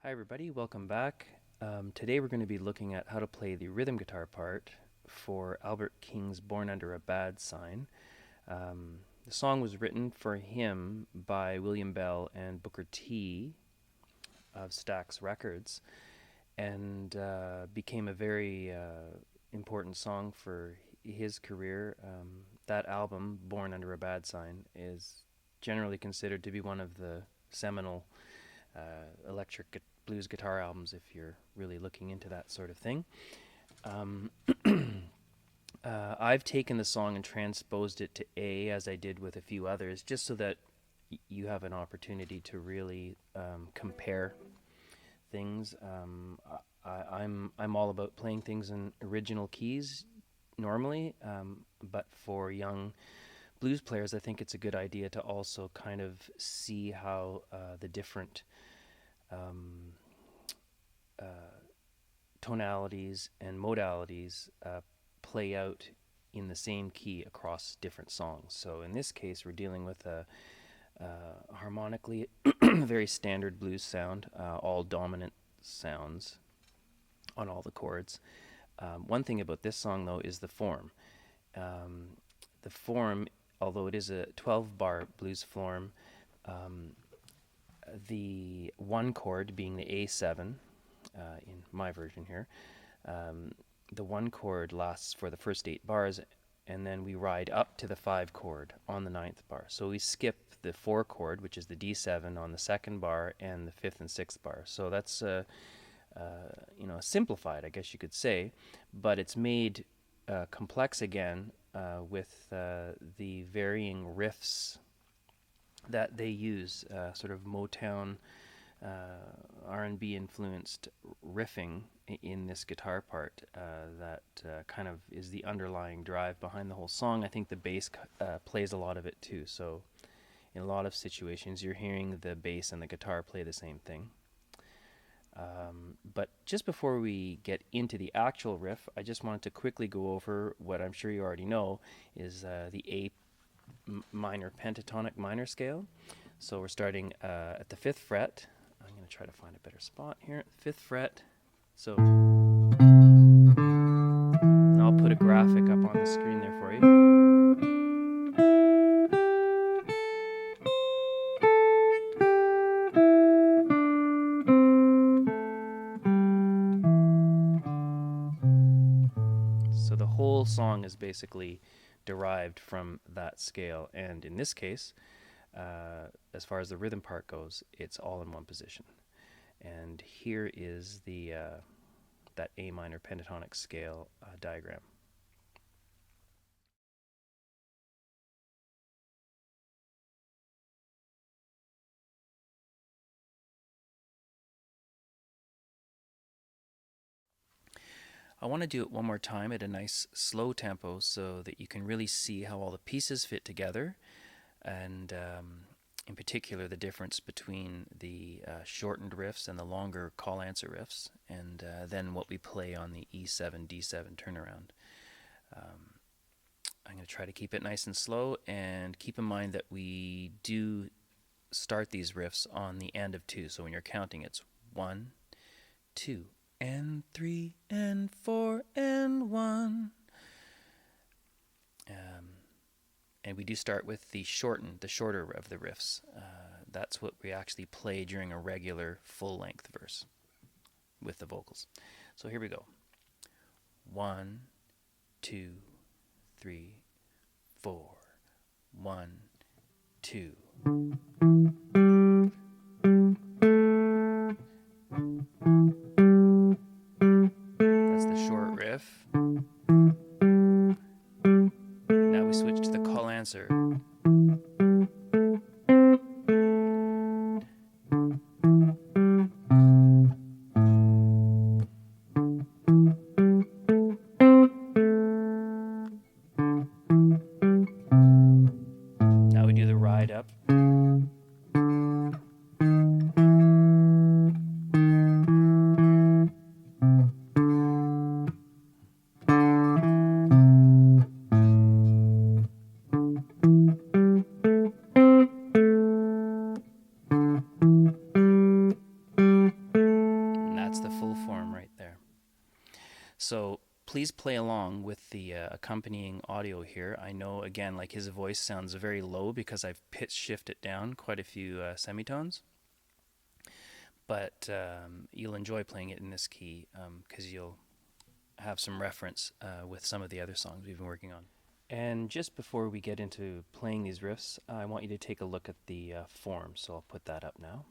Hi everybody, welcome back. Today we're going to be looking at how to play the rhythm guitar part for Albert King's Born Under a Bad Sign. The song was written for him by William Bell and Booker T of Stax Records and became a very important song for his career. That album, Born Under a Bad Sign, is generally considered to be one of the seminal electric blues guitar albums if you're really looking into that sort of thing. I've taken the song and transposed it to A, as I did with a few others, just so that you have an opportunity to really compare things. I'm all about playing things in original keys normally, but for young blues players, I think it's a good idea to also kind of see how the different tonalities and modalities play out in the same key across different songs. So in this case, we're dealing with a harmonically very standard blues sound, all dominant sounds on all the chords. One thing about this song, though, is the form. The form, although it is a 12-bar blues form, the one chord being the A7, in my version here, the one chord lasts for the first 8 bars, and then we ride up to the 5 chord on the 9th bar. So we skip the 4 chord, which is the D7, on the 2nd bar and the 5th and 6th bar. So that's simplified, I guess you could say, but it's made complex again with the varying riffs that they use, sort of Motown, R&B influenced riffing in this guitar part that kind of is the underlying drive behind the whole song. I think the bass plays a lot of it too. So in a lot of situations, you're hearing the bass and the guitar play the same thing. But just before we get into the actual riff, I just wanted to quickly go over what I'm sure you already know is the A minor pentatonic minor scale. So we're starting at the 5th fret. I'm going to try to find a better spot here. 5th fret. So and I'll put a graphic up on the screen there for you. So the whole song is basically derived from that scale, and in this case, as far as the rhythm part goes, it's all in one position. And here is the that A minor pentatonic scale diagram. I want to do it one more time at a nice slow tempo so that you can really see how all the pieces fit together, and in particular the difference between the shortened riffs and the longer call answer riffs, and then what we play on the E7 D7 turnaround. I'm going to try to keep it nice and slow, and keep in mind that we do start these riffs on the end of 2. So when you're counting, it's 1, 2, and 3, and 4, and 1. And we do start with the shorter of the riffs. That's what we actually play during a regular full-length verse with the vocals. So here we go. 1, 2, 3, 4. 1, 2. That's the short riff. Now we switch to the call answer. Now we do the ride up. So please play along with the accompanying audio here. I know, again, like his voice sounds very low because I've pitch shifted down quite a few semitones. But you'll enjoy playing it in this key because you'll have some reference with some of the other songs we've been working on. And just before we get into playing these riffs, I want you to take a look at the form. So I'll put that up now.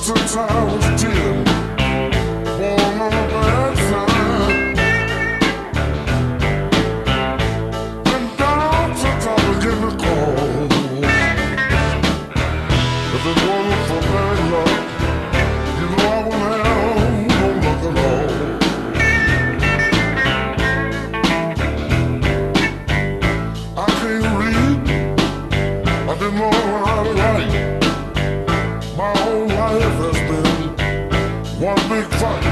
Since I was 10, born on a bad side. Been down since I was getting cold. If it wasn't for bad luck, you know I wouldn't have no luck at all. I can't read, I didn't know how to write. My whole life has been one big fight,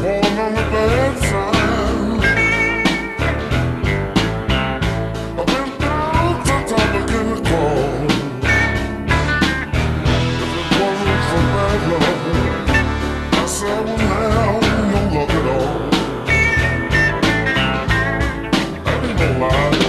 born on the bad side. I've been down since I began to crawl. If it wasn't for bad luck, I said I wouldn't have no luck at all. That ain't no lie.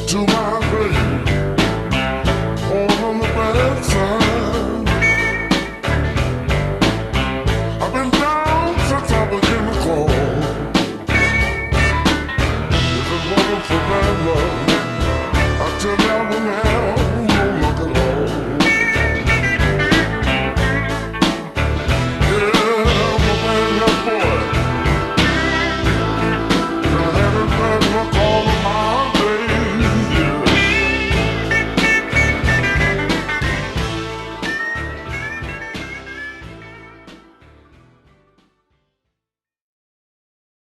To my grave, born on the bad side.